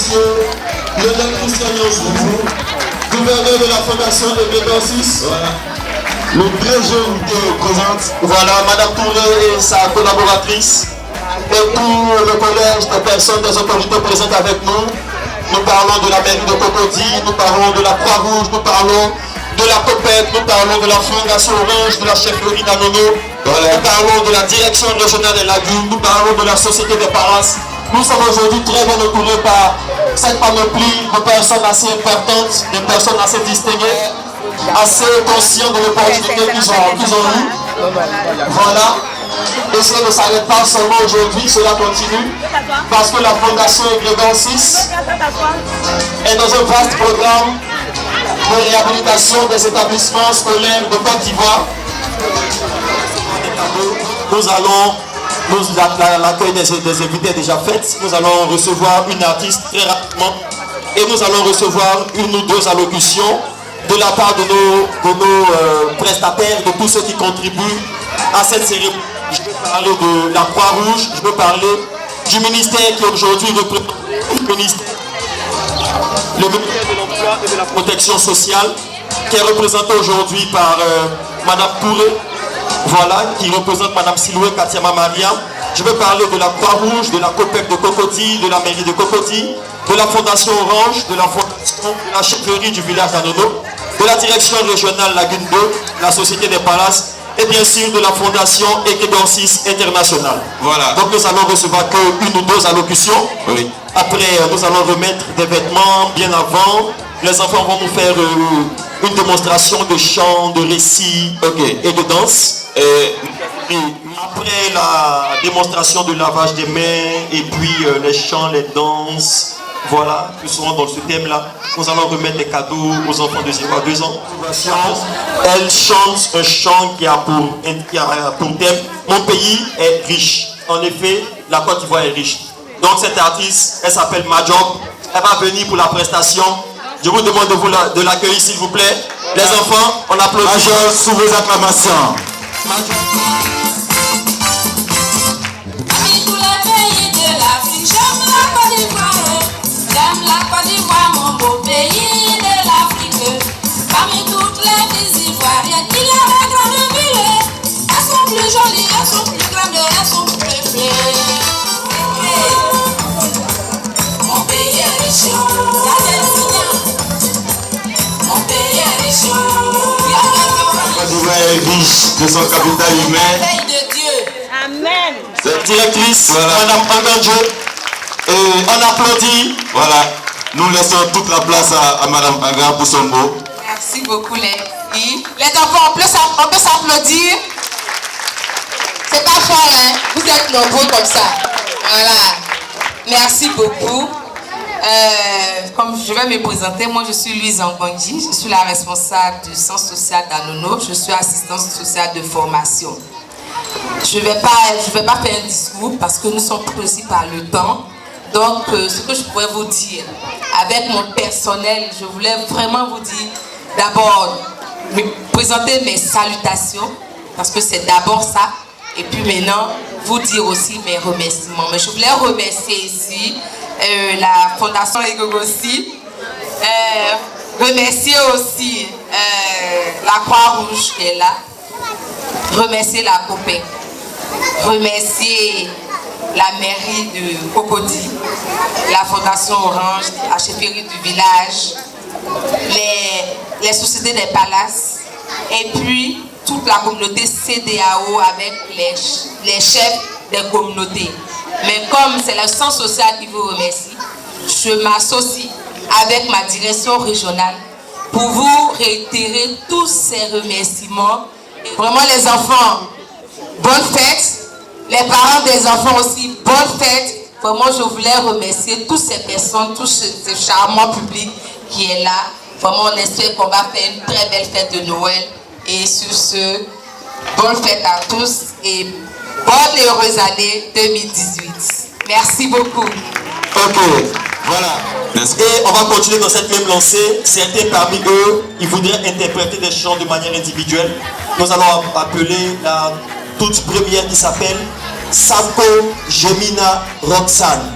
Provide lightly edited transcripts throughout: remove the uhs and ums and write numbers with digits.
monsieur Lionel Christian, gouverneur de la Fondation Egrégor 6. Voilà. Le très jeune qui présente. Voilà, Madame Touré et sa collaboratrice. Et tout le collège de personnes, des autorités présentes avec nous. Nous parlons de la mairie de Cocody, nous parlons de la Croix-Rouge, nous parlons de la COPEC, nous parlons de la Fondation Orange, de la chefferie d'Anono, nous parlons de la direction régionale des lagunes, nous parlons de la Société des Palaces. Nous sommes aujourd'hui très bien entourés par cette panoplie de personnes assez importantes, de personnes assez distinguées, assez conscientes de l'opportunité qu'ils ont eue. Voilà. Et cela ne s'arrête pas seulement aujourd'hui, cela continue, parce que la Fondation Egrégor 6 est dans un vaste programme de réhabilitation des établissements scolaires de Côte d'Ivoire. Nous allons, l'accueil des invités est déjà fait, nous allons recevoir une artiste très rapidement et nous allons recevoir une ou deux allocutions de la part de nos prestataires, de tous ceux qui contribuent à cette cérémonie. Je vais parler de la Croix-Rouge, je vais parler du ministère qui aujourd'hui représente le ministère de l'Emploi et de la Protection sociale, qui est représenté aujourd'hui par Madame Touré, voilà, qui représente Madame Siloué Katiama Maria. Je vais parler de la Croix-Rouge, de la COPEC de Cocody, de la mairie de Cocody, de la Fondation Orange, de la Fondation de la chefferie du village d'Anono, de la direction régionale Lagune 2, la Société des Palaces, et bien sûr de la Fondation Egrégor 6 International. Voilà. Donc nous allons recevoir que une ou deux allocutions. Oui. Après, nous allons remettre des vêtements bien avant. Les enfants vont nous faire une démonstration de chant, de récit et de danse. Et après la démonstration de lavage des mains et puis les chants, les danses, voilà, qui seront dans ce thème-là. Nous allons remettre des cadeaux aux enfants de 0 à 2 ans. Elle chante un chant qui a pour thème « Mon pays est riche ». En effet, la Côte d'Ivoire est riche. Donc cette artiste, elle s'appelle Majob. Elle va venir pour la prestation. Je vous demande de l'accueillir s'il vous plaît. Les enfants, on applaudit. Majob sous vos acclamations. J'aime la Côte d'Ivoire, mon beau pays de l'Afrique. Parmi toutes les villes ivoiriennes, il y a la grande ville. Elles sont plus jolies, elles sont plus grandes, elles sont plus peuplées. Mon pays est riche, mon pays est riche. La Côte d'Ivoire est riche de son capital humain. Pays de Dieu. Amen. Cette directrice, voilà. Madame Angandje. Et on applaudit. Voilà. Nous laissons toute la place à Madame Agar pour son mot. Merci beaucoup les filles. Les enfants, on peut s'applaudir. C'est pas fort, hein. Vous êtes nombreux comme ça. Voilà. Merci beaucoup. Comme je vais me présenter, moi je suis Louise Angandji. Je suis la responsable du centre social d'Anono. Je suis assistante sociale de formation. Je vais pas faire un discours parce que nous sommes pris par le temps. Donc, ce que je pourrais vous dire, avec mon personnel, je voulais vraiment vous dire, d'abord, présenter mes salutations, parce que c'est d'abord ça, et puis maintenant, vous dire aussi mes remerciements. Mais je voulais remercier ici la Fondation Egrégor 6, remercier aussi la Croix-Rouge qui est là, remercier la COPEC, remercier la mairie de Cocody, la Fondation Orange, la chefferie du village, les sociétés des palaces, et puis toute la communauté CDAO avec les chefs des communautés. Mais comme c'est le centre social qui vous remercie, je m'associe avec ma direction régionale pour vous réitérer tous ces remerciements. Et vraiment les enfants, bonne fête. Les parents des enfants aussi, bonne fête. Vraiment, je voulais remercier toutes ces personnes, tous ces charmants publics qui est là. Vraiment, on espère qu'on va faire une très belle fête de Noël. Et sur ce, bonne fête à tous et bonne et heureuse année 2018. Merci beaucoup. Ok, voilà. Et on va continuer dans cette même lancée. Certains parmi eux, ils voudraient interpréter des chants de manière individuelle. Nous allons appeler la toute première qui s'appelle Sako Jemina Roxane.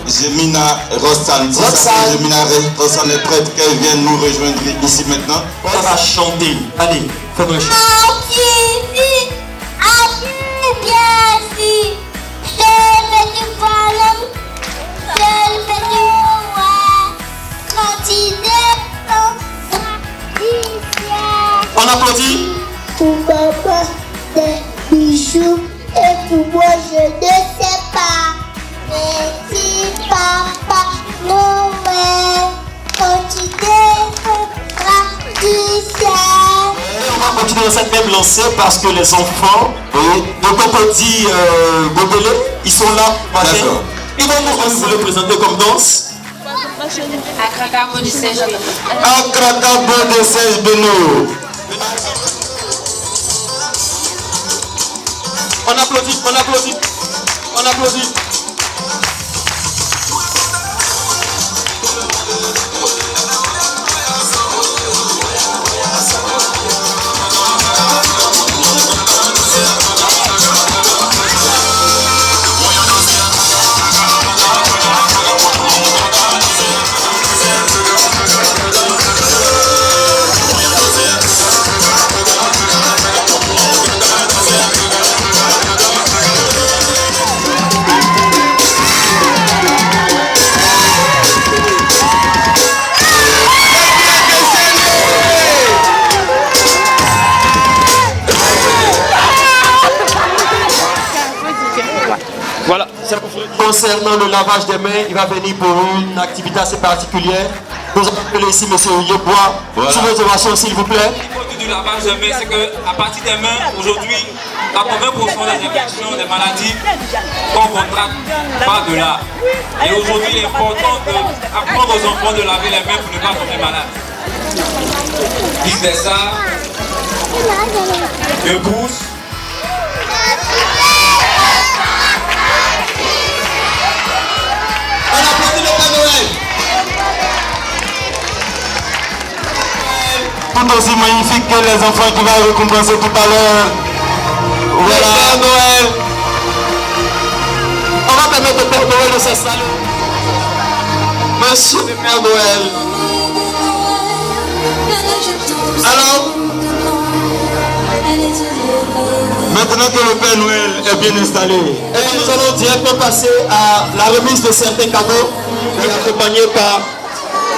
Jemina Rossan. Jemina Rossan est prête qu'elle vienne nous rejoindre ici maintenant. On va chanter. Allez, fais-moi chanter. On applaudit. Pour papa, des bijoux et pour moi, je ne sais pas. Merci papa Noël, quand tu découvras du ciel. On va continuer dans cette même lancée parce que les enfants de Cocody Bobele, ils sont là. Ils vont nous le présenter comme danse. Akrakabo du Serge Beno. Akrakabo de Serge Beno. On applaudit, on applaudit, on applaudit. Voilà, concernant le lavage des mains, il va venir pour une activité assez particulière. Nous allons appeler ici M. Yebois. Voilà. Sur l'observation, s'il vous plaît. L'importance du lavage des mains, c'est qu'à partir des mains, aujourd'hui, 80% des infections, des maladies qu'on contracte par de là. Et aujourd'hui, il est important d'apprendre aux enfants de laver les mains pour ne pas tomber malade. Vice versa, debout. Tout aussi magnifique que les enfants qui vont récompenser tout à l'heure. Voilà. Père Noël. On va permettre au Père Noël de s'installer. Monsieur le Père Noël. Alors, maintenant que le Père Noël est bien installé, et nous allons directement passer à la remise de certains cadeaux, accompagnée par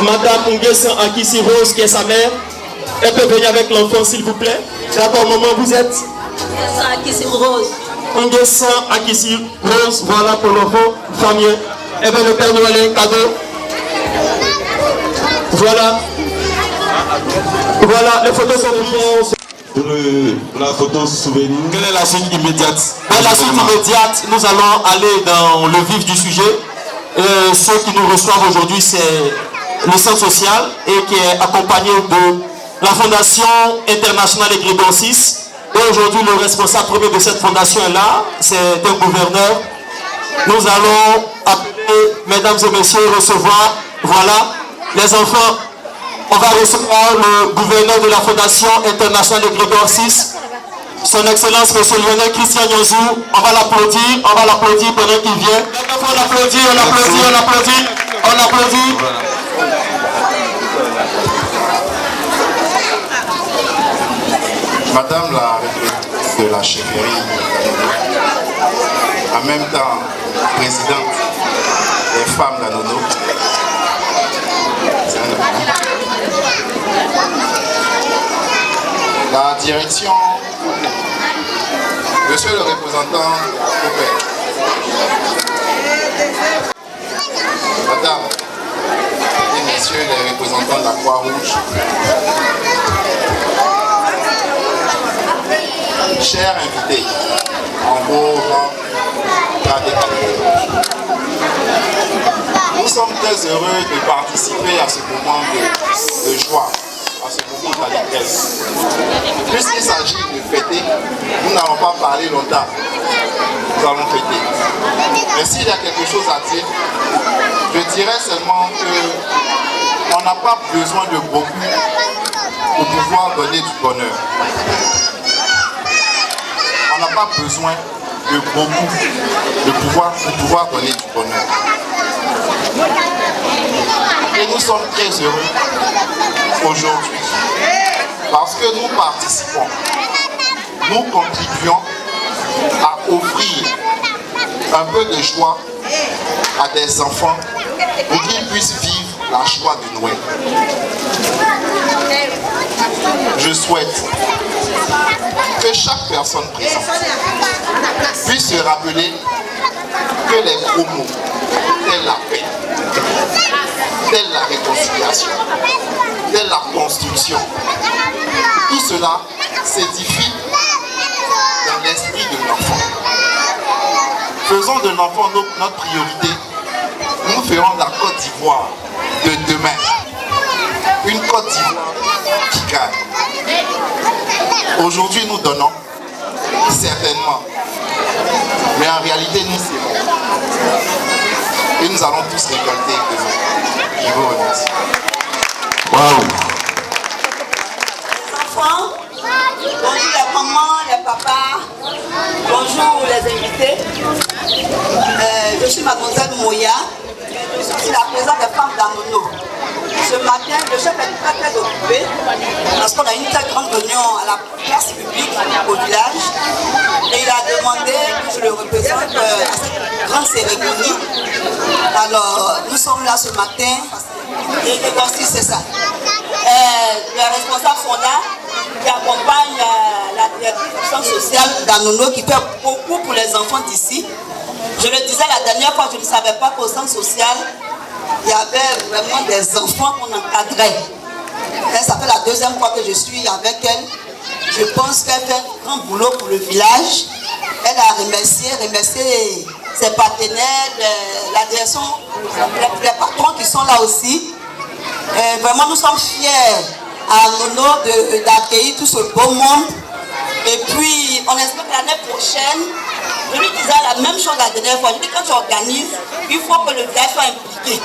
Madame Nguessan Akissi Rose, qui est sa mère. Elle peut venir avec l'enfant, s'il vous plaît. D'accord, maman, vous êtes Nguessan Akissi Rose. Nguessan Akissi Rose, voilà pour l'enfant, famille. Et bien, le Père Noël a un cadeau. Voilà. Voilà, les photos sont prises. La photo souvenir. Quelle est la suite immédiate? La suite immédiate, nous allons aller dans le vif du sujet. Ceux qui nous reçoivent aujourd'hui, c'est le centre social et qui est accompagné de la Fondation internationale et Grégoire VI. Et aujourd'hui, le responsable premier de cette fondation est là, c'est un gouverneur. Nous allons appeler, mesdames et messieurs, recevoir, voilà, les enfants. On va recevoir le gouverneur de la Fondation internationale de Grégoire VI, son Excellence M. Lionel Christian Nyonzou. On va l'applaudir pendant qu'il vient. On applaudit, on applaudit, on applaudit, on applaudit. Madame la représentante de la chefferie, en même temps présidente des femmes d'Anono, la direction, monsieur le représentant madame et messieurs les représentants de la Croix-Rouge, chers invités, en vos rangs, nous sommes très heureux de participer à ce moment de joie, à ce moment d'allégresse. Puisqu'il s'agit de fêter, nous n'allons pas parler longtemps, nous allons fêter. Mais s'il y a quelque chose à dire, je dirais seulement qu'on n'a pas besoin de beaucoup pour pouvoir donner du bonheur. On n'a pas besoin de beaucoup, de pouvoir donner du bonheur. Et nous sommes très heureux aujourd'hui parce que nous participons, nous contribuons à offrir un peu de joie à des enfants pour qu'ils puissent vivre la joie de Noël. Je souhaite que chaque personne présente puisse se rappeler que les gros mots, tels la paix, telle la réconciliation, telle la construction, tout cela s'édifie dans l'esprit de l'enfant. Faisons de l'enfant notre priorité. Nous ferons la Côte d'Ivoire de demain. Une Côte d'Ivoire qui gagne. Aujourd'hui, nous donnons, certainement. Mais en réalité, nous serons. Et nous allons tous récolter demain. Je vous remercie. Waouh! Enfants, bonjour les mamans, les papas, bonjour les invités. Je suis mademoiselle Moya, je suis aussi la présidente des femmes d'Anono. Ce matin, le chef est très occupé parce qu'on a une très grande réunion à la place publique au village et il a demandé que je le représente à cette grande cérémonie. Alors, nous sommes là ce matin et c'est ça. Les responsables sont là qui accompagnent la directrice du centre social d'Anono qui fait beaucoup pour les enfants d'ici. Je le disais la dernière fois, je ne savais pas qu'au centre social, il y avait vraiment des enfants qu'on encadrait. Et ça fait la deuxième fois que je suis avec elle. Je pense qu'elle fait un grand boulot pour le village. Elle a remercié ses partenaires, la direction, les patrons qui sont là aussi. Et vraiment, nous sommes fiers à Nono d'accueillir tout ce beau monde. Et puis, on espère que l'année prochaine, je lui disais la même chose la dernière fois. Je dis quand tu organises, il faut que le village soit impliqué.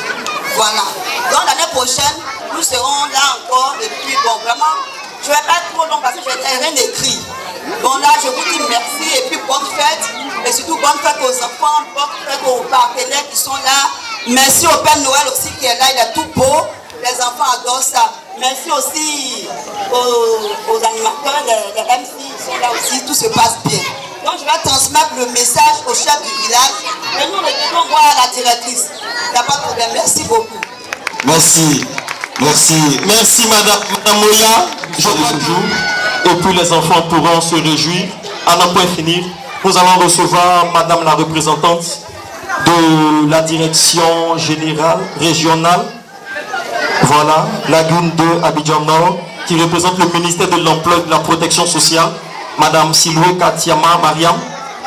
Voilà. Donc l'année prochaine, nous serons là encore. Et puis, bon, vraiment, je ne vais pas être trop long parce que je n'ai rien écrit. Bon, là, je vous dis merci et puis bonne fête. Et surtout, bonne fête aux enfants, bonne fête aux partenaires qui sont là. Merci au Père Noël aussi qui est là, il est tout beau. Les enfants adorent ça. Merci aussi aux animateurs, les MC qui sont là aussi, tout se passe bien. Donc je vais transmettre le message au chef du village et nous revenons voir la directrice. Il n'y a pas de problème. Merci beaucoup. Merci. Merci Madame Moya. Et puis les enfants pourront se réjouir. À n'en point finir, nous allons recevoir Madame la représentante de la direction générale régionale. Voilà, Lagune 2 Abidjan Nord, qui représente le ministère de l'Emploi et de la Protection sociale, Madame Siloué Katiama Mariam,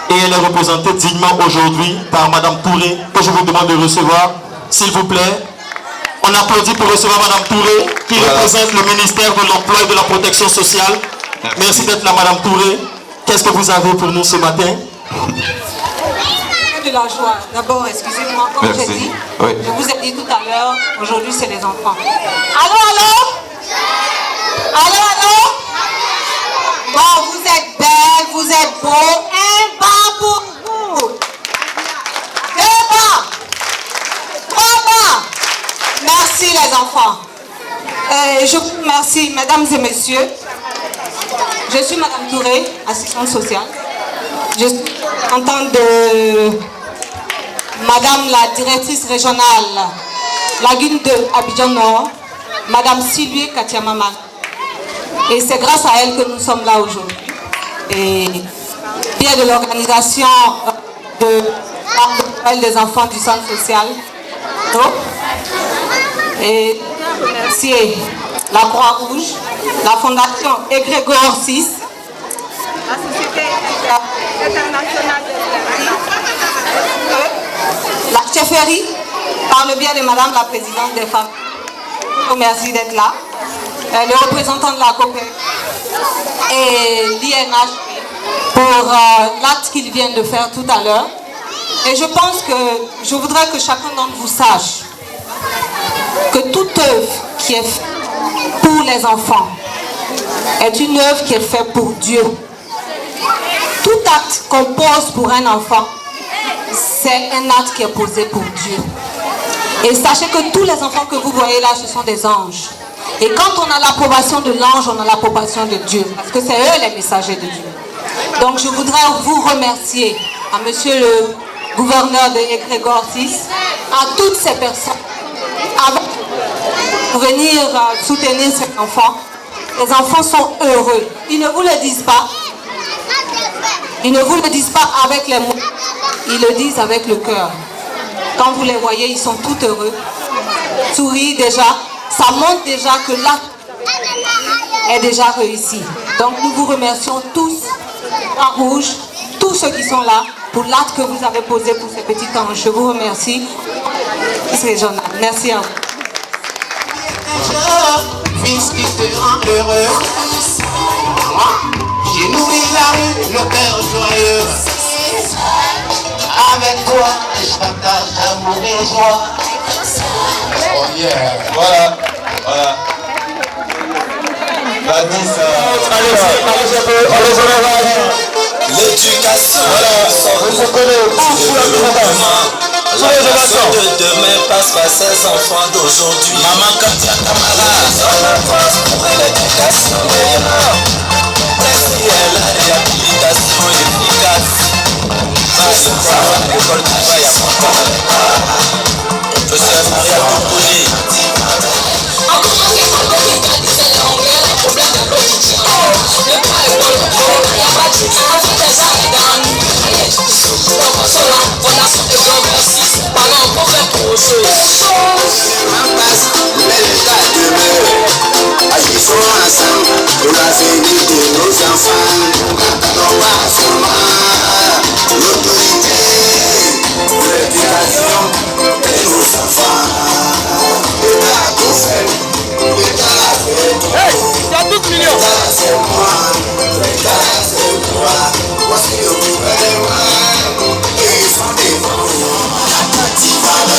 et elle est représentée dignement aujourd'hui par Madame Touré, que je vous demande de recevoir, s'il vous plaît. On applaudit pour recevoir Madame Touré, qui représente le ministère de l'Emploi et de la Protection sociale. Merci d'être là, Madame Touré. Qu'est-ce que vous avez pour nous ce matin? De la joie. D'abord, excusez-moi, comme j'ai dit, je vous ai dit tout à l'heure, aujourd'hui c'est les enfants. Allô? Bon, vous êtes belles, vous êtes beaux, un bas pour vous. 2 bas. 3 bas. Merci les enfants. Je vous remercie, mesdames et messieurs. Je suis Madame Touré, assistante sociale. Je suis contente de Madame la directrice régionale Lagune 2 Abidjan Nord, Madame Siloué Katiama Mariam. Et c'est grâce à elle que nous sommes là aujourd'hui. Et bien de l'organisation des enfants du centre social. Et remercier la Croix-Rouge, la Fondation Égrégore 6, la Société internationale de la chefferie, par le biais de Madame la Présidente des femmes. Merci d'être là. Le représentant de la COPEC et l'INH pour l'acte qu'ils viennent de faire tout à l'heure. Et je pense que je voudrais que chacun d'entre vous sache que toute œuvre qui est faite pour les enfants est une œuvre qui est faite pour Dieu. Toute acte qu'on pose pour un enfant, c'est un acte qui est posé pour Dieu. Et sachez que tous les enfants que vous voyez là, ce sont des anges. Et quand on a l'approbation de l'ange, on a l'approbation de Dieu. Parce que c'est eux les messagers de Dieu. Donc je voudrais vous remercier à monsieur le gouverneur de Egrégor 6, à toutes ces personnes, pour venir soutenir ces enfants. Les enfants sont heureux. Ils ne vous le disent pas. Ils ne vous le disent pas avec les mots. Ils le disent avec le cœur. Quand vous les voyez, ils sont tout heureux. Sourient déjà. Ça montre déjà que l'acte est déjà réussi. Donc nous vous remercions tous, en rouge, tous ceux qui sont là, pour l'acte que vous avez posé pour ces petits anges. Je vous remercie. C'est Jonathan. Merci à vous. Fils qui te rend heureux. Moi, j'ai nourri la rue, le cœur joyeux. Avec toi, je partage amour et joie. Oh yeah, voilà, voilà. L'éducation, l'éducation de demain passe par ses enfants d'aujourd'hui. Maman Katia Kamara, pour l'éducation meilleure. Merci à la réhabilitation efficace. Parce que ça va l'école du travail à Montana. Professeur Maria Toupoli. Agissons ensemble pour l'avenir de nos enfants. Non pas seulement l'autorité, l'éducation de nos enfants. L'État tout fait, l'État l'a fait. Hey, il y a 12 millions. L'État c'est moi, l'État c'est toi. Voici le gouvernement, ils sont devant nous. La petite va le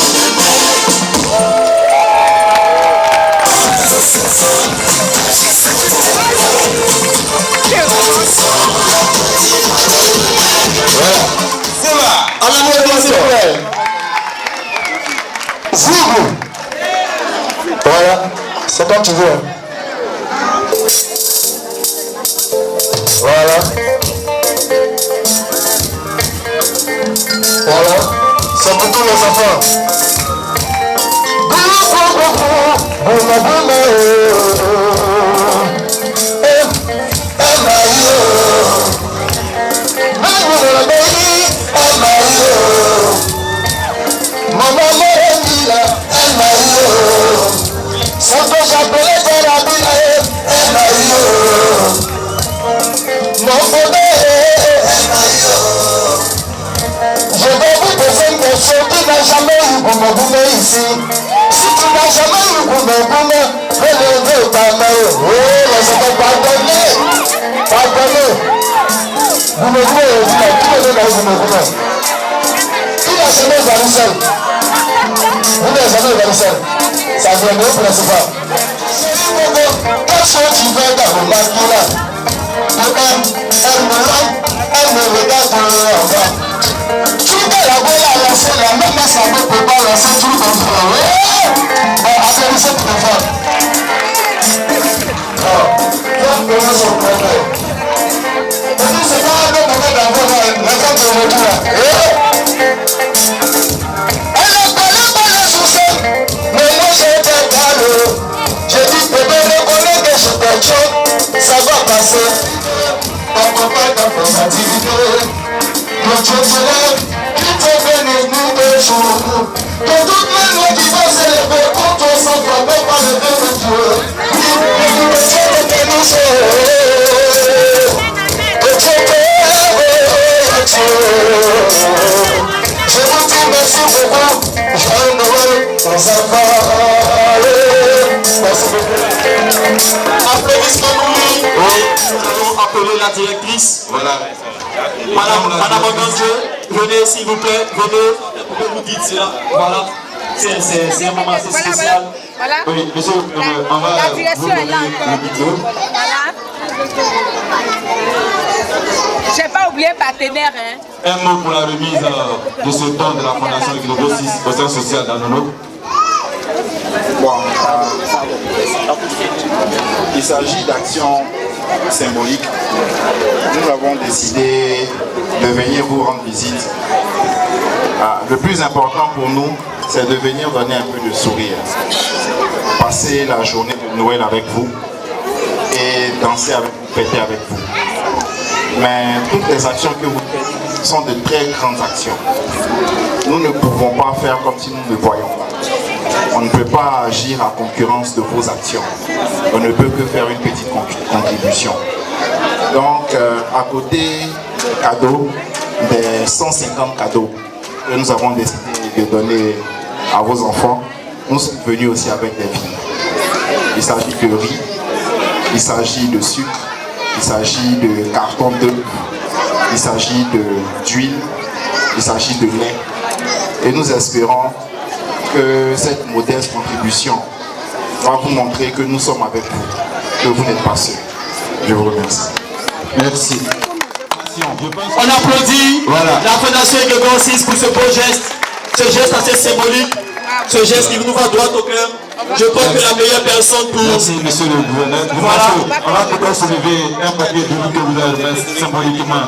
Voilà, c'est quand tu veux. Voilà. Voilà, c'est pour tous les enfants. Ici. Si tu n'as jamais eu Goumé, relevez ta main. Oh, les enfants, pardonnez. Pardonnez. Goumé, qui me donne à Goumé? Qui n'a jamais évalué seul? Vous n'avez jamais évalué seul. Ça vient de vous, n'est-ce pas? Qu'est-ce que tu veux dans le maquillage? Elle me regarde dans le regard. Tu peux la voir à lancer, la même ça ne peut pas lancer tout ton frère. Applaudissez très fort. Donc, nous sommes prêts. Et puis, c'est pas un peu pour d'avoir l'exemple de retour. Elle n'a pas le souci, mais moi j'étais calme. J'ai dit, bébé, reconnais que je t'ai ça va passer. Ton papa est dans son activité. Le Dieu se lève, qui te bénisse nous deux jours. Que toutes les lois qui vont s'élever pour toi sans frapper par le Dieu de Dieu. Que Dieu te bénisse. Que Dieu te lève, je vous dis merci beaucoup. Joyeux Noël, nos enfants. Merci beaucoup. Applaudissements. Oui, nous allons appeler la directrice. Voilà. Madame Ogandieu, venez s'il vous plaît, venez, pourquoi vous dites cela? Voilà, c'est un moment assez spécial. Voilà. Oui, monsieur, on va la direction est là encore. vidéo. Voilà. J'ai pas oublié partenaire, hein. Un mot pour la remise de ce don de la Fondation Eglogo 6 au sein social d'Anono. Bon, il s'agit d'actions symboliques. Nous avons décidé de venir vous rendre visite. Le plus important pour nous, c'est de venir donner un peu de sourire. Passer la journée de Noël avec vous et danser avec vous, fêter avec vous. Mais toutes les actions que vous faites sont de très grandes actions. Nous ne pouvons pas faire comme si nous ne voyons pas. On ne peut pas agir à concurrence de vos actions. On ne peut que faire une petite contribution. Donc, à côté des cadeaux, des 150 cadeaux que nous avons décidé de donner à vos enfants, nous sommes venus aussi avec des vins. Il s'agit de riz, il s'agit de sucre, il s'agit de carton d'œufs, il s'agit d'huile, il s'agit de lait. Et nous espérons que cette modeste contribution va vous montrer que nous sommes avec vous, que vous n'êtes pas seuls. Je vous remercie. Merci. On applaudit la Fondation Eglogo 6 pour ce beau geste, ce geste assez symbolique, ce geste qui nous va droit au cœur. Je pense que la meilleure personne pour... Merci, monsieur le gouverneur. Voilà. On va peut-être soulever un papier de vous que vous avez remis symboliquement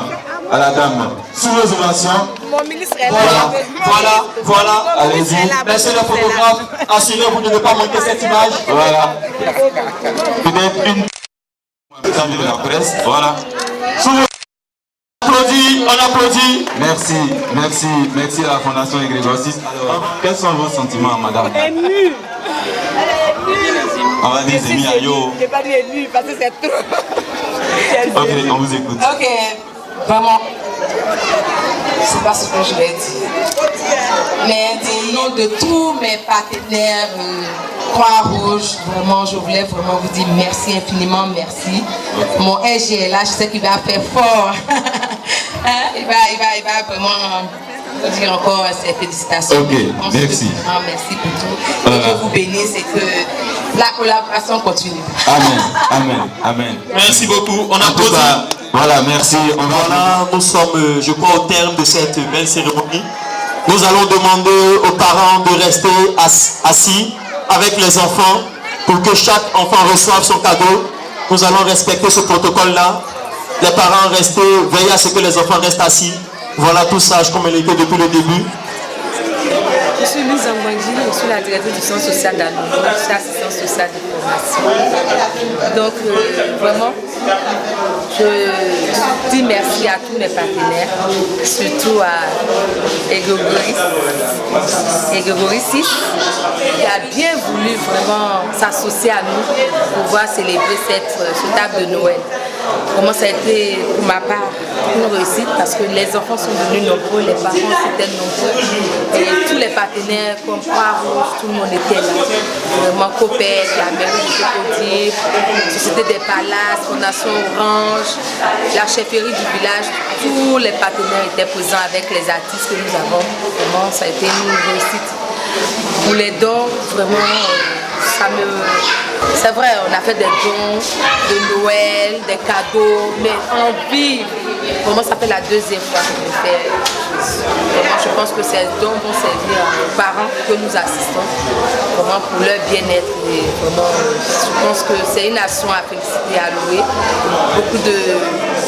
à la dame. Sous vos ovations. Mon ministre est là. Voilà. Allez-y. Merci les photographes. Assurez-vous de ne pas manquer cette image. Voilà. Peut-être une de la presse. Voilà. On applaudit. Merci à la Fondation Eglogo 6. Alors, quels sont vos sentiments, madame? Émue. On va dire émue à yo. Je n'ai pas dit émue parce que c'est trop. Ok, on vous écoute. Ok, vraiment, je ne sais pas ce que je vais dire. Mais au nom de tous mes partenaires Croix-Rouge, vraiment, je voulais vraiment vous dire merci infiniment, merci. Mon SG est là, je sais qu'il va faire fort. Il va vraiment vous dire encore ses félicitations. Ok, merci. Merci pour tout. Et que vous bénisse et que la collaboration continue. Amen. Merci beaucoup. On applaudit. Voilà, merci. Voilà, nous sommes, je crois, au terme de cette belle cérémonie. Nous allons demander aux parents de rester assis avec les enfants pour que chaque enfant reçoive son cadeau. Nous allons respecter ce protocole-là. Les parents restez, veillez à ce que les enfants restent assis. Voilà tout sage comme elle était depuis le début. Je suis Lise Ambangui, je suis la directrice du centre social d'Anono, je suis assistante sociale de formation. Donc vraiment, je dis merci à tous mes partenaires, surtout à Eglogo 6, qui a bien voulu vraiment s'associer à nous pour pouvoir célébrer cette table de Noël. Comment ça a été pour ma part une réussite parce que les enfants sont venus nombreux, les parents étaient nombreux et tous les partenaires comme Croix-Rouge, tout le monde était là. Vraiment Copec, la mairie de Cocody, Société des Palaces, Fondation Orange, la chefferie du village, tous les partenaires étaient présents avec les artistes que nous avons. Vraiment ça a été une réussite. Pour les dons, vraiment c'est vrai, on a fait des dons de Noël, des cadeaux, mais en vie, vraiment ça fait la deuxième fois que je fais. Vraiment, je pense que ces dons vont servir aux parents que nous assistons, vraiment pour leur bien-être. Et vraiment, je pense que c'est une action à féliciter, à louer.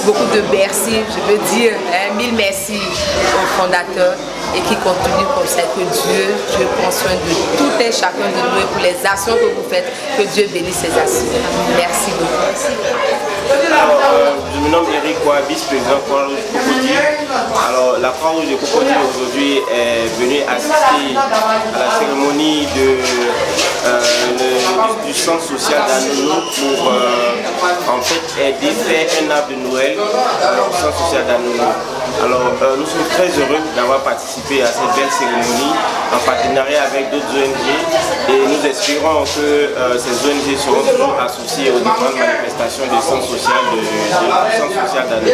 Beaucoup de merci, je veux dire, 1000 merci aux fondateurs et qui continue comme ça, que Dieu prend soin de tout et chacun de nous et pour les actions que vous faites, que Dieu bénisse ces actions. Merci beaucoup. Je me nomme Eric Roy, vice-président Croix-Rouge de Cocody. Alors la Croix-Rouge de Cocody aujourd'hui est venue assister à la cérémonie du centre social d'Anono pour en fait aider faire un arbre de Noël au centre social d'Anono. Alors nous sommes très heureux d'avoir participé à cette belle cérémonie en partenariat avec d'autres ONG Et nous espérons que ces ONG seront toujours associées aux différentes manifestations du centre social d'Anono.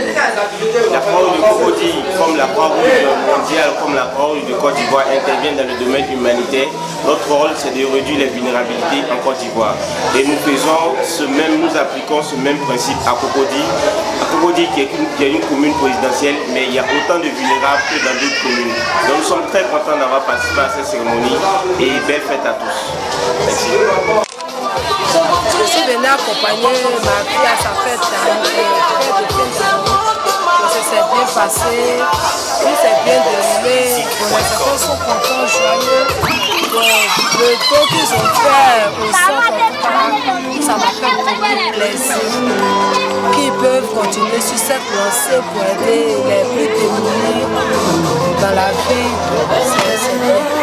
La Croix-Rouge de Cocody, comme la Croix-Rouge mondiale, comme la Croix-Rouge de Côte d'Ivoire, interviennent dans le domaine humanitaire. Notre rôle, c'est de réduire les vulnérabilités en Côte d'Ivoire. Et nous appliquons ce même principe à Cocody. Cocody qui est une commune présidentielle, mais il y a autant de vulnérables que dans d'autres communes. Donc nous sommes très contents d'avoir participé à cette cérémonie et belle fête à tous. Merci. Je suis venue accompagner ma fille à sa fête ça s'est bien passé, tout s'est bien déroulé, les enfants sont contents, joyeux. Le don qu'ils ont fait au centre, ça m'a fait beaucoup plaisir. Qu'ils peuvent continuer sur cette lancée pour aider les plus démunis dans la vie. C'est bien.